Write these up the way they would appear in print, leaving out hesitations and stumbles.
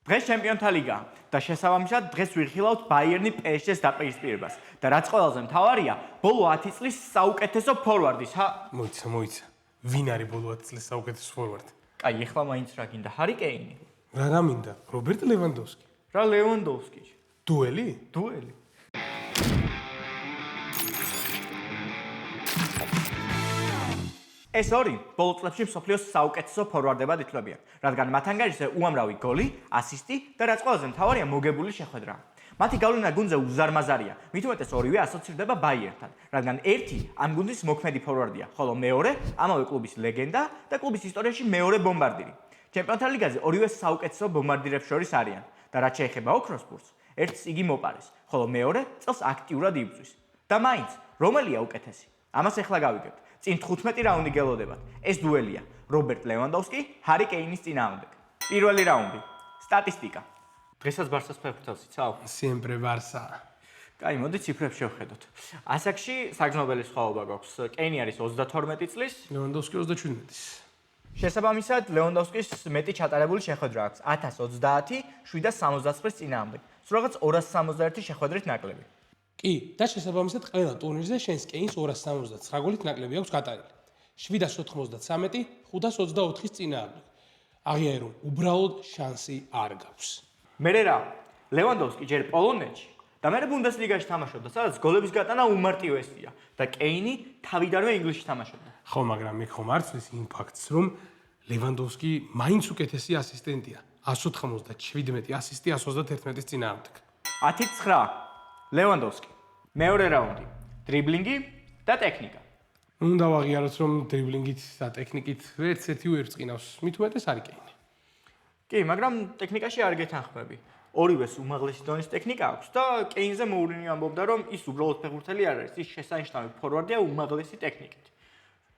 დღეს ჩემპიონთა ლიგაა და შესაბამისად დღეს ვიხილავთ ბაიერნი PSG-ს დაპირისპირებას. და რაც ყველაზე მთავარია, ბოლო 10 წლის საუკეთესო ფორვარდის, მოიცა. ვინ არის ბოლო 10 წლის საუკეთესო ფორვარდი? კაი, ეხლა მაინც რა გინდა, ჰარი კეინი. რა მინდა? რობერტ ლევანდოვსკი. რა ლევანდოვსკი? დუელი? დუელი. ეს ორი ბოლო წლებში მსოფლიოს საუკეთესო ფორვარდებად ითვლებიან, რადგან მათ ანგარიშზე უამრავი გოლი, ასისტი და რაც ყველაზე მთავარია, მოგებული შეხვედრა. მათი გავლენა გუნდზე უზარმაზარია, მით უმეტეს ორივე ასოცირდება ბაიერნთან, რადგან ერთი ამ გუნდის მოქმედი ფორვარდია, ხოლო მეორე ამავე კლუბის ლეგენდა და კლუბის ისტორიაში მეორე ბომბარდირი. ჩემპიონთა ლიგაზე ორივე საუკეთესო ბომბარდირებს შორის არიან და რაც შეეხება ოქროსპურს, ერთს იგი მოპარეს, ხოლო მეორე წელს აქტიურად იბრძვის. და მაინც, რომელია უკეთესი? ამას ახლა გავიგებთ. წინ 15 რაუნდი გელოდებათ. ეს დუელია რობერტ ლევანდოვსკი, ჰარი კეინის წინააღმდეგ. პირველი რაუნდი. სტატისტიკა. დღესაც ბარსას ფეხბურთელს იცავ? Siempre Barça. კაი, მოდი ციფრებს შევხედოთ. ასაკში საგრძნობელი სხვაობა გვაქვს. კეინი არის 32 წლის, ლევანდოვსკი 37-ის. შესაბამისად, ლევანდოვსკის მეტი ჩატარებული შეხვედრა აქვს. 1030, 769 წინააღმდეგ. სულ რაღაც 271 შეხვედრით ნაკლები. კი, და შესაბამისად ყველა ტურნირზე შენს კეინს 279 გოლით ნაკლები აქვს გატარილი. 793, 524-ის წინააღმდეგ. აღიარა რომ უბრალოდ შანსი არ გაქვს. მერე რა? ლევანდოვსკი ჯერ პოლონეთში და მერე ბუნდესლიგაში თამაშობდა, სადაც გოლების გატანა უმარტივესია და კეინი თავიდანვე ინგლისში თამაშობდა. ხო, მაგრამ მე ხომ არ ცვლის იმ ფაქტს, რომ ლევანდოვსკი მაინც უკეთესი ასისტენტია. 197 ასისტი 131-ის წინააღმდეგ. 10-9. ლევანდოვსკი. მეორე რაუნდი. დრიბლინგი და ტექნიკა. უნდა ვაღიაროთ, რომ დრიბლინგით და ტექნიკით ერთ-ერთი უერწყინავს, მით უმეტეს არის კეინი. კი, მაგრამ ტექნიკაში არ გეთანხმები. ორივეს უმაღლესი დონის ტექნიკა აქვს და კეინზე მოურინი ამბობდა, რომ ის უბრალოდ ფეხბურთელი არ არის, ის შესანიშნავი ფორვარდია უმაღლესი ტექნიკით.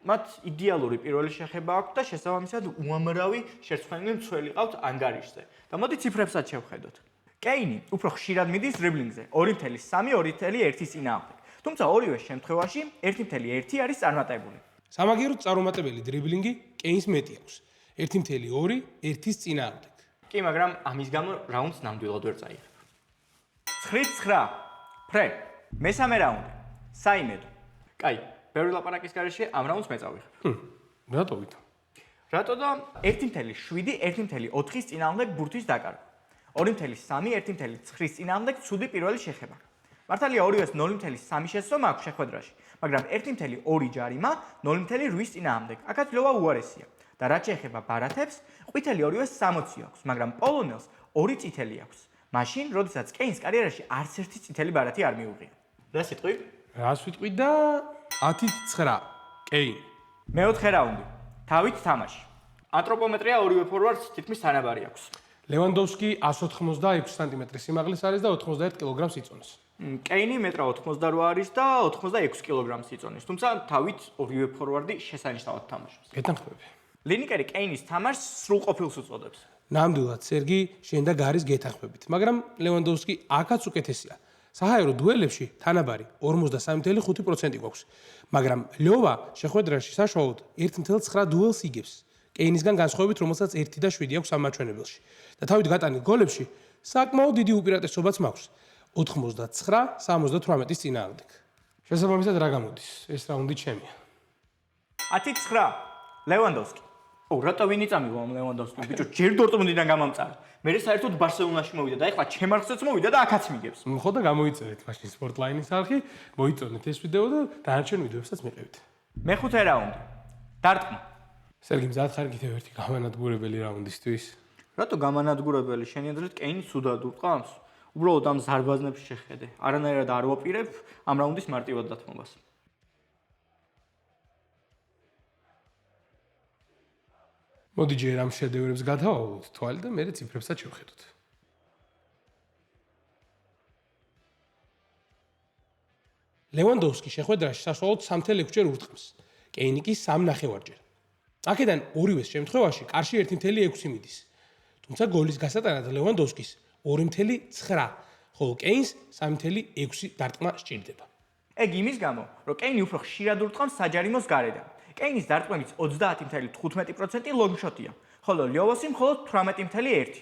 მათ იდეალური პირველი შეხება აქვს და შესაბამისად უამრავი შერცხვენილი მცველი ყავთ ანგარიშზე. და მოდი ციფრებსაც შევხედოთ. კეინი უფრო ხშირად მიდის დრიბლინგზე 2.3, 2.1 წინააღმდეგ. თუმცა ორივე შემთხვევაში 1.1 არის წარმატებული. სამაგიეროდ წარუმატებელი დრიბლინგი კეინს მეტი აქვს. 1.2, 1-ის წინააღმდეგ. კი, მაგრამ ამის გამო რაუნდს ნამდვილად ვერ წაიღებ. 9-9. ფრე. მესამე რაუნდი. საიმედო. კაი, ბევრი ლაპარაკის გარეშე ამ რაუნდს მეწავიღებ. რატო ვითო? რატო და 1.7, 1.4-ის წინააღმდეგ ბურთის დაკარგვა. 2.3, 1.9-ის წინააღმდეგ ცუდი პირველი შეხება. მართალია ორივეს 0.3 შესწომა აქვს შეხვედრაში, მაგრამ 1.2 ჯარიმა 0.8-ის წინააღმდეგ. აქაც ლოვა უარესია. და რაც შეეხება ბარათებს, ყვითელი ორივეს 60 აქვს, მაგრამ პოლონელს 2 წითელი აქვს. მაშინ, როდესაც კეინს კარიერაში არც ერთი წითელი ბარათი არ მიუღია. რა სიტყვი? რას ვიტყვი და 10-9. კეინი. მეოთხე რაუნდი. თავით თამაში. ანთროპომეტრია ორივე ფორვარდს თითქმის თანაბარი აქვს. ლევანდოვსკი 186 სანტიმეტრი სიმაღლის არის და 81 კილოგრამს იწონს. კეინი 1.88 არის და 86 კილოგრამს იწონის, თუმცა თავით ორივე ფორვარდი შესანიშნავად თამაშობს. გეთანხმები. ლინიკერი კეინის თამაშს სრულყოფილს უწოდებს. ნამდვილად, სერგი, შენ და გარის გეთანხმებით, მაგრამ ლევანდოვსკი აქაც უკეთესია. საჰაერო დუელებში თანაბარი 43.5% გვაქვს, მაგრამ ლოვა შეხვედრაში საშუალოდ 1.9 დუელს იგებს. კეინისგან განსხვავებით, რომელსაც 1 და 7 აქვს სამმაჩვენებელში. და თავით გატანილ გოლებში საკმაოდ დიდი უპირატესობაც მაქვს. 89-78-ის წინააღმდეგ. შესაბამისად რა გამოდის? ეს რაუნდი ჩემია. 10-9. ლევანდოვსკი. რატო ვინ იწამივა ამ ლევანდოვსკიმ? ბიჭო, ჯერ დორტმუნდიდან გამამწარა. მე საერთოდ ბარსელონაში მოვიდა და ეხლა ჩემ არხზეც მოვიდა და აქაც მიგებს. ხო და გამოიწერეთ მაშინ სპორტლაინის არხი, მოიწონეთ ეს ვიდეო და დანარჩენ ვიდეოებსაც მიყევით. მეხუთე რაუნდი. დარტყმა. სერგი, მზად ხარ კიდევ ერთი გამანადგურებელი რაუნდისთვის? რატო გამანადგურებელი? შენი აზრით კეინი ცუდად ურტყამს? უბრალოდ ამ ზარბაზნებს შეხედე. არანაირად არ ვაპირებ ამ რაუნდის მარტივად დათმობას. მოდი ჯერ ამ შედევრებს გადავავლოთ თვალი და მერე ციფრებსაც შევხედოთ. ლევანდოვსკი შეხვედრაში საშუალოდ 3.6 ჯერ ურტყამს. კეინი კი 3.5 ჯერ. აქედან ორივეს შემთხვევაში კარში 1.6 მიდის. თუმცა გოლის გასატანად ლევანდოვსკის 2.9, ხოლო კეინს 3.6 დარტყმა სჭირდება. ეგ იმის გამო, რომ კეინი უფრო ხშირად ურტყამს საჯარიმოს გარედან. კეინის დარტყმების 30.15% ლონგშოტია, ხოლო ლიოვოსი მხოლოდ 18.1.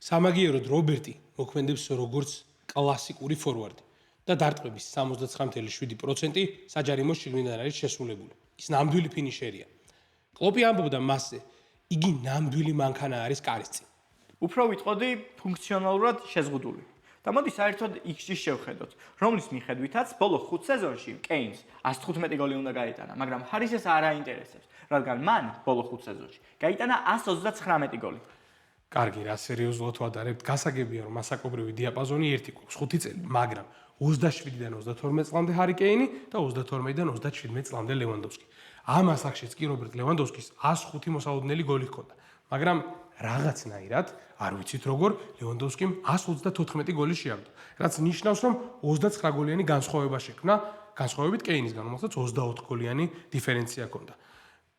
სამაგიეროდ რობერტი მოქმედებს როგორც კლასიკური ფორვარდი და დარტყმების 79.7% საჯარიმო შიგნიდან არის შესრულებული. ის ნამდვილი ფინიშერია. კლოპი ამბობდა მასზე, იგი ნამდვილი მანქანა არის კარის წინ. უფრო ვიტყოდი ფუნქციონალურად შეზღუდული. და მოდი საერთოდ XG-ს შევხედოთ, რომლის მიხედვითაც ბოლო 5 სეზონში კეინს 115 გოლი უნდა გაიტანა, მაგრამ ჰარის ეს არ აინტერესებს, რადგან მან ბოლო 5 სეზონში გაიტანა 139 გოლი. კარგი, რა სერიოზულად ვადარებთ, გასაგებია რომ მასაკობრივი დიაპაზონი ერთი გვაქვს 5 წელი, მაგრამ 27-დან 32 წლამდე ჰარი კეინი და 32-დან 37 წლამდე ლევანდოვსკი. ამ ასაკშიც კი რობერტ ლევანდოვსკის 105 მოსალოდნელი გოლი ჰქონდა, მაგრამ რაღაცნაირად, არ ვიცით როგორ, ლევანდოვსკიმ 134 გოლი შეაგდო, რაც ნიშნავს, რომ 29 გოლიანი განსხვავება შექმნა, განსხვავებით კეინისგან, რომელსაც 24 გოლიანი დიფერენცია ჰქონდა.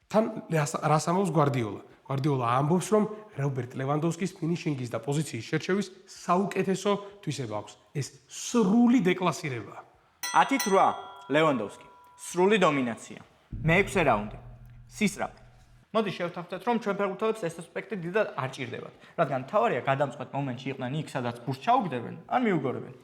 თან რას ამბობს გვარდიოლა? გვარდიოლა ამბობს, რომ რობერტ ლევანდოვსკის ფინიშინგის და პოზიციის შერჩევის საუკეთესო თვისება აქვს. ეს სრული დეკლასირებაა. 10-8 ლევანდოვსკი. სრული დომინაცია. მე-6 რაუნდი. სისწრაფე. მოდი შევთანხმდეთ, რომ ჩვენ ფეხბურთელებს ეს ასპექტი დიდად არ ჭირდებათ, რადგან თავარია გადამწყვეტ მომენტში იყვნენ იქ, სადაც ბურთს ჩაუგდებენ, ან მიუგორებენ.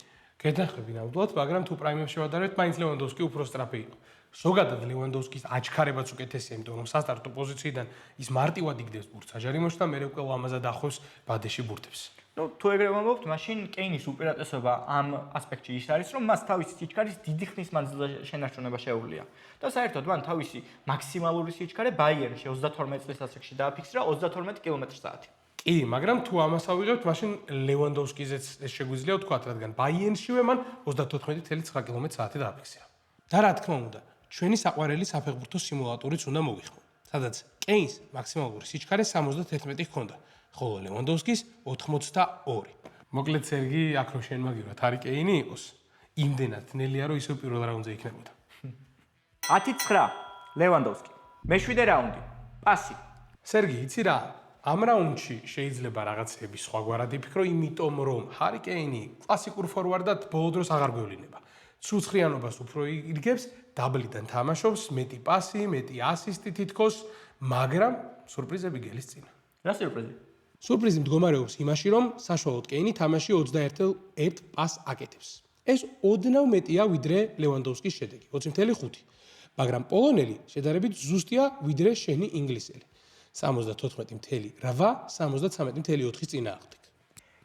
გეთანხმები ნამდვილად, მაგრამ თუ პრაიმებში ვადარებთ, მაინც ლევანდოვსკი უფრო სწრაფი იყო. ზოგადად ლევანდოვსკის აჩქარებაც უკეთესია, იმიტომ რომ სასტარტო პოზიციიდან ის მარტივად იგდებს ბურთს საჯარიმოში და მერე უკვე ლამაზად ახლავს ბადეში ბურთებს. თუ ეგრე ვამბობთ, მაშინ კეინის უპირატესობა ამ ასპექტში ის არის, რომ მას თავისი სიჩქარის დიდი ხნის მანძილზე შენარჩუნება შეუძლია. და საერთოდ მან თავისი მაქსიმალური სიჩქარე ბაიერნში 32 წლის ასაკში დააფიქსირა 32 კმ/სთ. კი, მაგრამ თუ ამას ავიღებთ, მაშინ ლევანდოვსკიზეც ეს შეგვიძლია ვთქვათ, რადგან ბაიერნშივე მან 34.9 კმ/სთ დააფიქსირა. და რა თქმა უნდა, ჩვენი საყვარელი საფეხბურთო სიმულატორიც უნდა მოვიხმო, სადაც კეინს მაქსიმალური სიჩქარე 71 ჰქონდა, ხოლო ლევანდოვსკის 82. მოკლედ სერგი, აქ რო შენ მაგივრად ჰარი კეინი იყოს, იმდენად ნელია რომ ისევ პირველ რაუნდზე იქნებოდა. 10-9 ლევანდოვსკი. მე-7 რაუნდი. პასი. სერგი, იცი რა? ამ რაუნდში შეიძლება რაღაცები სხვაგვარად იფიქრო, იმიტომ რომ ჰარი კეინი კლასიკურ ფორვარდად ბოლო დროს აღარ გვევლინება. ცუცხრიანობას უფრო იგებს, დაბლიდან თამაშობს, მეტი პასი, მეტი ასისტი თითქოს, მაგრამ სურპრიზები გელის წინა. რა სიურპრიზი? სურპრიზი მდგომარეობს იმაში, რომ საშუალოდ კეინი თამაში 21 პასს აკეთებს. ეს ოდნავ მეტია ვიდრე ლევანდოვსკის შედეგი, 20.5. მაგრამ პოლონელი შედარებით ზუსტია ვიდრე შენი ინგლისელი. 74.8, 73.4 წინააღმდეგ.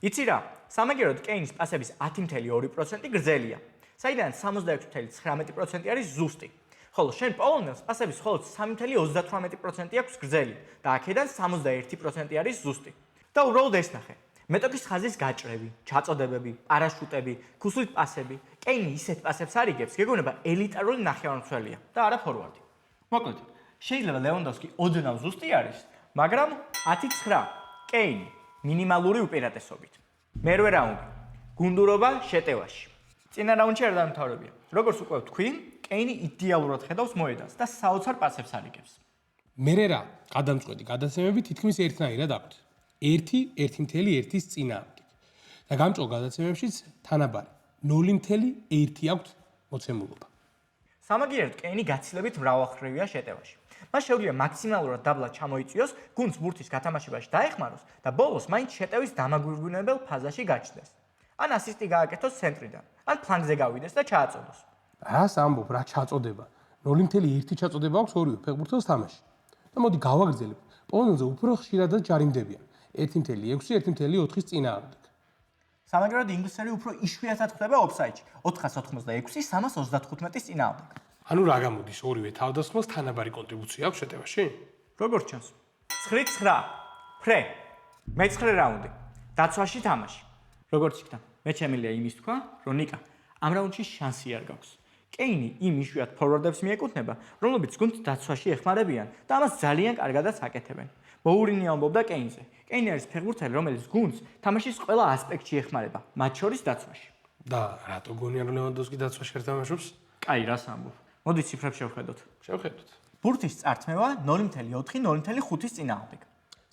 იცი რა? სამაგიეროდ კეინის პასების 10.2% გრძელია, საიდან 66.19% არის ზუსტი. ხოლო შენ პოლონელს პასების მხოლოდ 3.38% აქვს გრძელი და აქედან 61% არის ზუსტი. და უბრალოდ ეს ნახე. მეტოქის ხაზის გაჭრები, ჩაწოდებები, პარაშუტები, ქუსლით პასები, კეინი ისეთ პასებს არიგებს, გეგონება ელიტარული ნახევარმცველია და არა ფორვარდი. მოკლედ, შეიძლება ლევანდოვსკი ოდნავ ზუსტი არის, მაგრამ 10-9 კეინი მინიმალური უპირატესობით. მერვე რაუნდი. გუნდურობა შეტევაში. წინა რაუნდში არ დამთავრებია. როგორც უკვე ვთქვი, კეინი იდეალურად ხედავს მოედანს და საოცარ პასებს არიგებს. მერე რა, გადამწყვეტი გადაცემები თითქმის ერთნაირად აქვთ. 1.1-ის წინააღმდეგ. და გამჭოლ გადაცემებშიც თანაბარი 0.1 აქვთ მოცემულობა. სამაგიეროდ კეინი გაცილებით მრავალმხრივია შეტევაში. მას შეუძლია მაქსიმალურად დაბლა ჩამოიწვიოს, გუნდს ბურთის გათამაშებაში დაეხმაროს და ბოლოს მაინც შეტევის დამაგვირგვინებელ ფაზაში გაჩნდეს. ან ასისტი გააკეთოს ცენტრიდან, ან ფლანგზე გავიდეს და ჩააწოდოს. რას ამბობ, რა ჩაწოდება? 0.1 ჩაწოდება აქვს ორივე ფეხბურთელს თამაში. და მოდი გავაგრძელებ. პოლონელზე უფრო ხშირადად ჯარიმდებიან. 1.6, 1.4-ის წინააღმდეგ. სამაგიეროდ ინგლისელი უფრო იშვიათად ხდება ოფსაიდში, 486, 335-ის წინააღმდეგ. ანუ რა გამოდის, ორივე თავდასხმას თანაბარი კონტრიბუცია აქვს შეტევაში? როგორც ჩანს. 9-9 ფრე. მე-9 რაუნდი. დაცვაში თამაში. როგორც იქნა, მე შემიძლია იმის თქვა, რომ ნიკა ამ რაუნდში შანსი არ გაქვს. კეინი იმ იშვიათ ფორვარდებს მიეკუთვნება, რომლებიც გუნდს დაცვაში ეხმარებიან და ამას ძალიან კარგადაც აკეთებენ. ბოურინი ამბობდა კეინზე. კეინი არის ფეხბურთელი, რომელიც გუნდს თამაშის ყველა ასპექტში ეხმარება, მათ შორის დაცვაში. და რატო გონია რომ ლევანდოვსკი დაცვაში არ თამაშობს? კაი, რას ამბობ? მოდი ციფრებს შევხედოთ. შევხედოთ. ბურთის წართმევა 0.4, 0.5-ის წინააღმდეგ.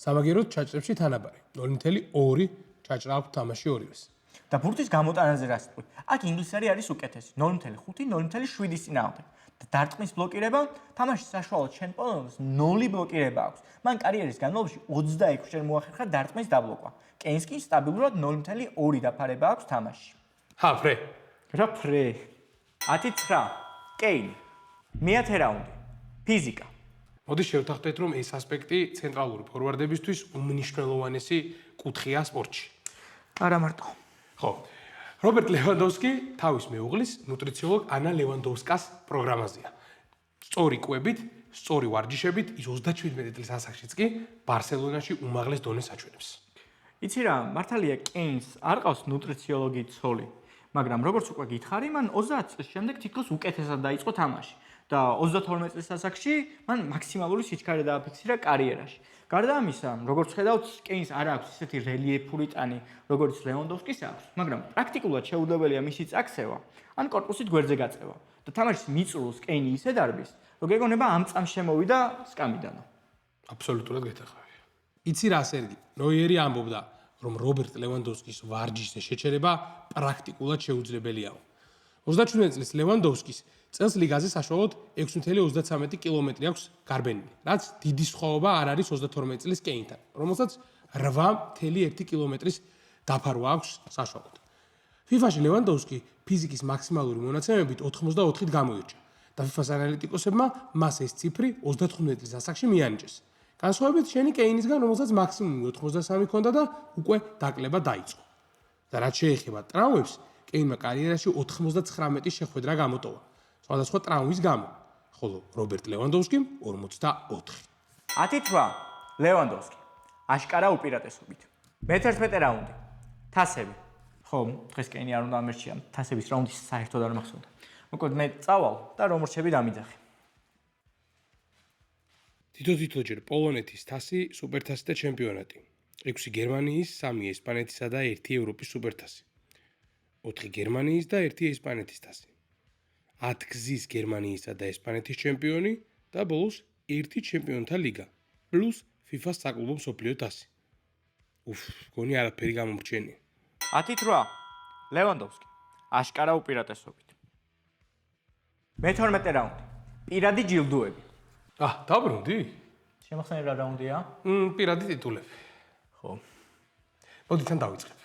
სამაგიეროდ ჩაჭრებში თანაბარი 0.2 ჩაჭრა აქვს თამაში ორივეს. და ბურთის გამოტანაზე რას თქვი? აქ ინგლისელი არის უკეთესი 0.5, 0.7-ის წინააღმდეგ. და დარტყმის ბლოკირება, თამაშის საშუალოდ შენ პოლონელს 0 ბლოკირება აქვს. მან კარიერის განმავლობაში 26 ჯერ მოახერხა დარტყმის დაბლოკვა. კეინს კი სტაბილურად 0.2 დაფარება აქვს თამაშში. ფრე. რა ფრე? 10-9. კეინი. მეათე რაუნდი. ფიზიკა. მოდი შევთანხმდეთ, რომ ეს ასპექტი ცენტრალური ფორვარდებისთვის უმნიშვნელოვანესი კუთხეა სპორტში. არა მარტო. ხო. რობერტ ლევანდოვსკი თავის მეუღლის ნუტრიციოლოგ ანა ლევანდოვსკას პროგრამაზეა. სწორი კვებით, სწორი ვარჯიშებით ის 37 წლის ასაკშიც კი ბარსელონაში უმაღლეს დონეს აჩვენებს. იცი რა, მართალია კეინს არ ყავს ნუტრიციოლოგი ცოლი, მაგრამ როგორც უკვე გითხარი, მან 30 წლის შემდეგ თითქოს უკეთესად დაიწყო თამაში და 32 წლის ასაკში მან მაქსიმალური სიჩქარე დააფიქსირა კარიერაში. გარდა ამისა, როგორც ხედავთ, კეინს არ აქვს ისეთი რელიეფური ტანი, როგორც ლევანდოვსკის აქვს, მაგრამ პრაქტიკულად შეუძლებელია მისი წაქცევა, ან კორპუსით გვერდზე გაწევა და თამაშის მიწურულს კეინი ისე დარბის, რომ გეგონება ამ წამს შემოვიდა სკამიდანო. აბსოლუტურად გეთახავი. იცი რა, სერგი, ნოიერი ამბობდა, რომ რობერტ ლევანდოვსკის ვარჯიშზე შეჩერება პრაქტიკულად შეუძლებელიაო. 37 წლის ლევანდოვსკის წელს ლიგაზე საშუალოდ 6.33 კილომეტრი აქვს გარბენილი, რაც დიდი სხვაობა არ არის 32 წლის კეინთან, რომელსაც 8.1 კილომეტრის დაფარვა აქვს საშუალოდ. FIFA-ში ლევანდოვსკი ფიზიკის მაქსიმალური მონაცემებით 84-ით გამოირჩა და FIFA-ს ანალიტიკოსებმა მას ეს ციფრი 35 წლის ასაკში მიანიჭეს. განსხვავებით შენი კეინისგან, რომელსაც მაქსიმუმი 83 ჰქონდა და უკვე დაკლება დაიწყო. და რაც შეეხება ტრავმებს, კეინმა კარიერაში 99 შეხვედრა გამოტოვა. სხვადასხვა ტრავმის გამო, ხოლო რობერტ ლევანდოვსკიმ 44. 10-8. ლევანდოვსკი. აშკარა უპირატესობით. მე-11 რაუნდი. თასები. ხო, დღეს კეინი არ უნდა ამერჩია. თასების რაუნდი საერთოდ არ მახსოვდა. მოკლედ მე წავალ და რომ რჩები დამიძახი. თითო-თითოჯერ პოლონეთის თასი, სუპერთასი და ჩემპიონატი. 6 გერმანიის, 3 ესპანეთისა და 1 ევროპის სუპერთასი. 4 გერმანიის და 1 ესპანეთის თასი. 10 გზის გერმანიისა და ესპანეთის ჩემპიონი და ბოლოს 1 ჩემპიონთა ლიგა, პლუს FIFA-ს საკლუბო მსოფლიო თასი. გონი არაფერი გამომრჩენია. 10-8. ლევანდოვსკი. აშკარა უპირატესობით. მე-12 რაუნდი. პირადი ჯილდოები. დაბრუნდი? შემახსენებ რა რაუნდია? პირადი ტიტულები. ხო. მოდი თან დავიწყებ.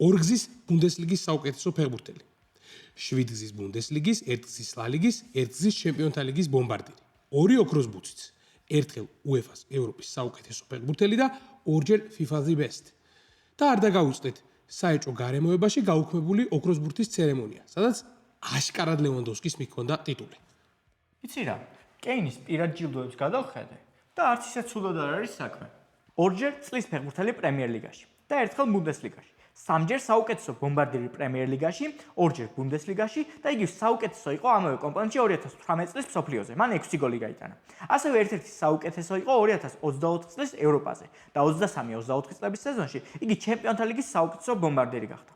2 გზის ბუნდესლიგის საუკეთესო ფეხბურთელი. 7 გზის ბუნდესლიგის, 1 გზის ლა ლიგის, 1 გზის ჩემპიონთა ლიგის ბომბარდირი. 2 ოქროს ბუციც. ერთხელ UEFA-ს ევროპის საუკეთესო ფეხბურთელი და 2-ჯერ FIFA-ზე best. და არ დაგავიწყდეთ საეჭვო გარემოებაში გაუქმებული ოქროს ბურთის ცერემონია, სადაც აშკარად ლევანდოვსკის მიჰქონდა ტიტული. იცი რა, კეინის პირად ჯილდოებს გადავხედე და არც ისე ცუდად არ არის საქმე. 2-ჯერ წლის ფეხბურთელი პრემიერ ლიგაში და ერთხელ ბუნდესლიგაში. 3-ჯერ საუკეთესო ბომბარდირი პრემიერ ლიგაში, 2-ჯერ ბუნდესლიგაში და იგივე საუკეთესო იყო ამავე კომპანიაში 2018 წლის მსოფლიოზე. მან 6 გოლი გაიტანა. ასევე ერთ-ერთი საუკეთესო იყო 2024 წლის ევროპაზე და 23-24 წლების სეზონში იგი ჩემპიონთა ლიგის საუკეთესო ბომბარდირი გახდა.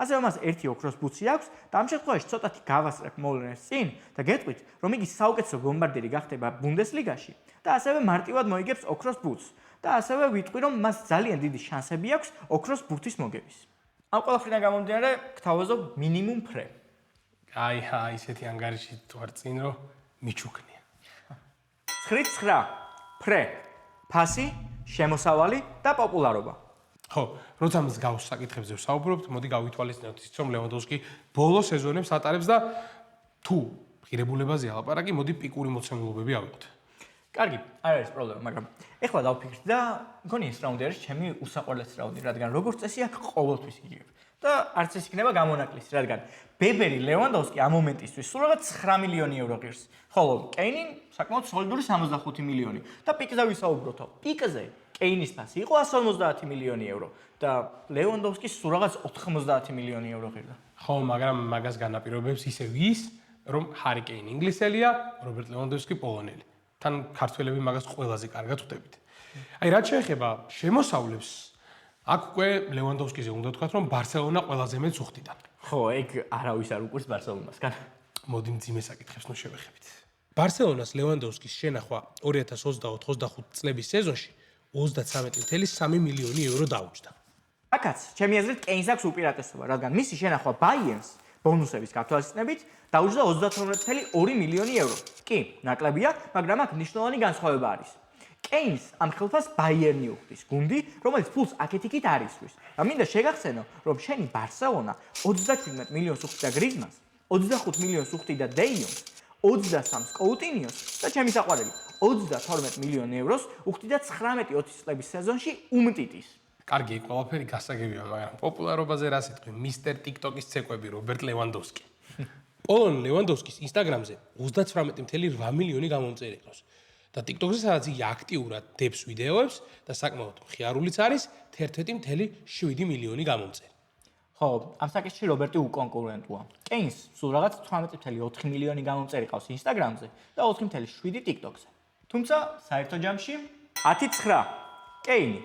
ასევე მას 1 ოქროს ბუცი აქვს და ამ შემთხვევაში ცოტათი გავასწრებ მოვლენას წინ და გეტყვით, რომ იგი საუკეთესო ბომბარდირი გახდება ბუნდესლიგაში და ასევე მარტივად მოიგებს ოქროს ბუცს. და ასევე ვიტყვი, რომ მას ძალიან დიდი შანსები აქვს ოქროს ბურთის მოგების. ამ ყველაფრიდან გამომდინარე, გთავაზობ მინიმუმ ფრე. ისეთი ანგარიში თუ არ წინ რომ მიჩუქნია. 9-9. ფრე. ფასი, შემოსავალი და პოპულარობა. ხო, როცა მას გავს საკითხებზე ვსაუბრობთ, მოდი გავითვალისწინოთ ის, რომ ლევანდოვსკი ბოლო სეზონებს ატარებს და თუ ღირებულებაზე ალაპარაკი, მოდი პიკური მოცემულობები ავიღოთ. კარგი, არ არის პრობლემა, მაგრამ ეხლა დავფიქრდი და მგონი ეს რაუნდი არის ჩემი უსაყვარლესი რაუნდი, რადგან როგორც წესი აქ ყოველთვის იგივე. და არც ეს იქნება გამონაკლისი, რადგან ბებერი ლევანდოვსკი ამ მომენტისთვის სულ რაღაც 9 მილიონი ევრო ღირს, ხოლო კეინი საკმაოდ სოლიდური 65 მილიონი. და პიკზე ვისაუბროთო. პიკზე კეინის ფასი იყო 150 მილიონი ევრო და ლევანდოვსკის სულ რაღაც 90 მილიონი ევრო ღირდა. ხო, მაგრამ მაგას განაპირობებს ისევ ის, რომ ჰარი კეინი ინგლისელია, რობერტ ლევანდოვსკი პოლონელი. თან ქართველები მაგას ყველაზე კარგად ხვდებით. რაც შეეხება შემოსავლებს, აქ უკვე ლევანდოვსკიზე უნდა ვთქვათ, რომ ბარსელონა ყველაზე მეტს უხდიდა. ხო, ეგ არავის არ უყურს ბარსელონასგან. მოდი მძიმე საკითხებს ნუ შევეხებით. ბარსელონას ლევანდოვსკის შენახვა 2024-25 წლების სეზონში 33.3 მილიონი ევრო დაუჯდა. აქაც ჩემი აზრით კეინს აქვს უპირატესობა, რადგან მისი შენახვა ბაიერნს ბონუსების გათვალისწინებით დაუჯდა 32.2 მილიონი ევრო. კი, ნაკლებია, მაგრამ აქ მნიშვნელოვანი განსხვავება არის. კეინს ამ ხელფას ბაიერნი უხდის, გუნდი, რომელიც ფულს აქეთ-იქით არ ისვრის. და მინდა შეგახსენო, რომ შენი ბარსელონა 37 მილიონს უხდიდა გრიზმანს, 25 მილიონს უხდიდა დეიონს, 23-ს კოუტინიოს და ჩემი საყვარელი 32 მილიონ ევროს უხდიდა 19-20 წლების სეზონში უმტიტის. კარგი, ყველაფერი გასაგებია, მაგრამ პოპულარობაზე რა სიტყვი, მისტერ TikTok-ის ცეკვები რობერტ ლევანდოვსკი. პოლონ ლევანდოვსკის Instagram-ზე 38.8 მილიონი გამომწერი ყავს. და TikTok-ზე სადაც იგი აქტიურად დებს ვიდეოებს და საკმაოდ მხიარულიც არის 11.7 მილიონი გამომწერი. ხო, ამ საკითხში რობერტი უკონკურენტუა. კეინს სულ რაღაც 18.4 მილიონი გამომწერი ყავს Instagram-ზე და 4.7 TikTok-ზე. თუმცა საერთო ჯამში 10-9. კეინი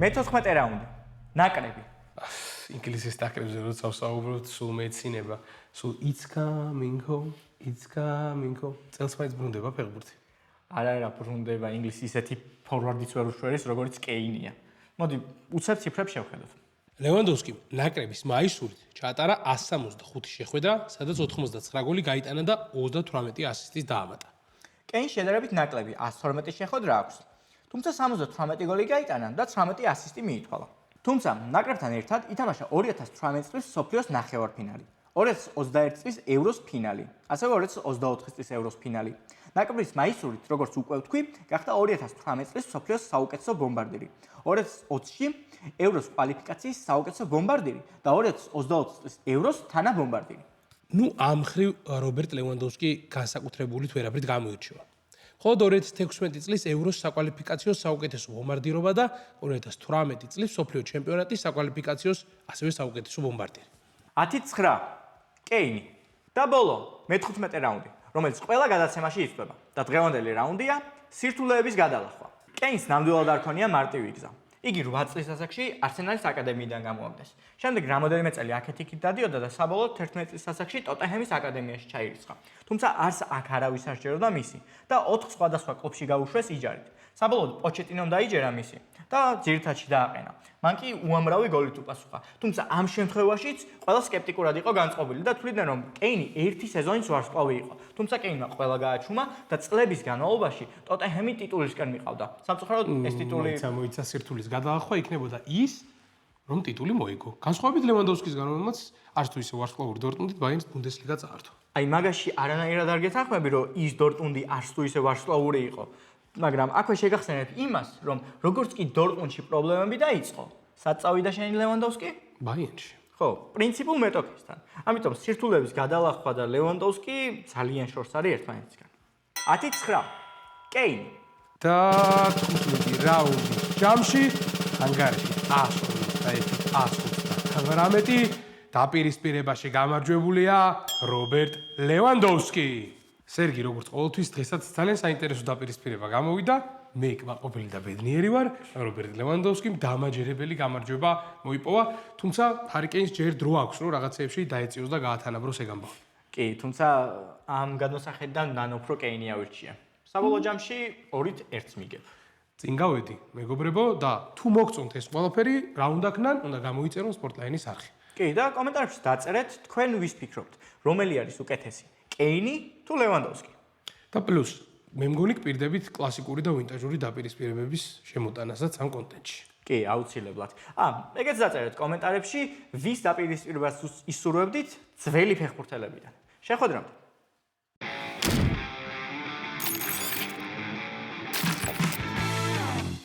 მე-14 რაუნდი. ნაკრები. ინგლისის ნაკრებზე როცა ვსაუბრობთ, სულ მეცინება, სულ it's coming home. წელს მაინც ბრუნდება ფეხბურთი. არა, ბრუნდება ინგლისის ისეთი ფორვარდიც ვერ უშვერის, როგორც კეინია. მოდი, უცებ ციფრებს შევხედოთ. ლევანდოვსკიმ ნაკრების მაისურით ჩაატარა 165 შეხვედრა, სადაც 89 გოლი გაიტანა და 38 ასისტიც დაამატა. კეინს შედარებით ნაკლები 112 შეხვედრა აქვს. თუმცა 78 გოლი გაიტანა და 18 ასისტი მიითვალა. თუმცა ნაკრებთან ერთად ითამაშა 2018 წლის სოფლიოს ნახევარფინალი, 2021 წლის ევროს ფინალი, ასევე 2024 წლის ევროს ფინალი. ნაკრების მაისურით, როგორც უკვე ვთქვი, გახდა 2018 წლის სოფლიოს საუკეთესო ბომბარდირი, 2020-ში ევროს კვალიფიკაციის საუკეთესო ბომბარდირი და 2024 წლის ევროს თანაბომბარდირი. ნუ ამ ხრივ რობერტ ლევანდოვსკი განსაკუთრებულით ვერაფრით გამოირჩევა. ხოლო 2016 წლის ევროს საკვალიფიკაციო საუკეთესო ბომბარდირობა და 2018 წლის სოფლიო ჩემპიონატის საკვალიფიკაციოს ასევე საუკეთესო ბომბარდირი. 10-9. კეინი და ბოლო მე-15 რაუნდი, რომელიც ყველა გადაცემაში იწვება და დღევანდელი რაუნდია სირთულეების გადალახვა. კეინს ნამდვილად არ ქონია მარტივი გზა. იგი 8 წლის ასაკში არსენალის აკადემიიდან გამოაგდეს. შემდეგ რამოდენიმე წელი აქეთ-იქით დადიოდა და საბოლოოდ 11 წლის ასაკში ტოტენჰემის აკადემიაში ჩაირიცხა. თუმცა არც აქ არავის არ სჯეროდა მისი და 4 სხვადასხვა კლუბში გაუშვეს იჯარით. საბოლოოდ პოჩეტინომ დაიჯერა მისი და ძირითადში დააყენა. მან კი უამრავი გოლით უპასუხა. თუმცა ამ შემთხვევაშიც ყველა სკეპტიკურად იყო განწყობილი და თვლიდნენ, რომ კეინი ერთი სეზონის ვარსკვლავი იყო. თუმცა კეინმა ყველა გააჩუმა და წლების განმავლობაში ტოტენჰემი ტიტულისკენ მიყავდა. სამწუხაროდ ეს ტიტული მოიცა სირთულის გადალახვა იქნებოდა ის, რომ ტიტული მოიგო. განსხვავებით ლევანდოვსკისგან, რომელმაც არც თუ ისე ვარსკვლავური დორტმუნდით ბაიერნის ბუნდესლიგა წაართვა. აი მაგაში არანაირად არ გეთანხმები, რომ ის დორტმუნდი არც თუ ისე ვარსკვლავური იყო. მაგრამ აქვე შეგახსენებთ იმას, რომ როგორც კი დორტმუნდში პრობლემები დაიწყო, სად წავიდა შენი ლევანდოვსკი? ბაიერნში. ხო, პრინციპულ მეტოქისთან. ამიტომ სირთულეების გადალახვა და ლევანდოვსკი ძალიან შორს არის ერთმანეთისგან. 10-9. კეინი და 15 რაუნდის ჯამში ანგარიში 128 დაპირისპირებაში გამარჯვებულია რობერტ ლევანდოვსკი. სერგი, როგორც ყოველთვის დღესაც ძალიან საინტერესო დაპირისპირება გამოვიდა. მე კმაყოფილი და ბედნიერი ვარ, რობერტ ლევანდოვსკიმ დამაჯერებელი გამარჯვება მოიპოვა, თუმცა ჰარიკეინს ჯერ დრო აქვს, რომ რაღაცეებში დაეწიოს და გაათანაბროს ეგ ამბავი. კი, თუმცა ამ გადმოსახედიდან ნანოფრო კეინი ავირჩია. საბოლოო ჯამში 2-1 მიგებ. წინ გავედი, მეგობრებო და თუ მოგწონთ ეს ყველაფერი, რა უნდა ქნან, უნდა გამოიწერონ სპორტლაინის არხი. კი, და კომენტარებში დაწერეთ თქვენ ვის ფიქრობთ, რომელი არის უკეთესი, კეინი თუ ლევანდოვსკი. და პლუს, მე მგონი გპირდებით კლასიკური და ვინტაჟური დაპირისპირებების შემოტანასაც ამ კონტენტში. კი, აუცილებლად. ეგეც დაწერეთ კომენტარებში, ვის დაპირისპირებას ისურვებდით ძველი ფეხბურთელებიდან. შეხვედრამდე.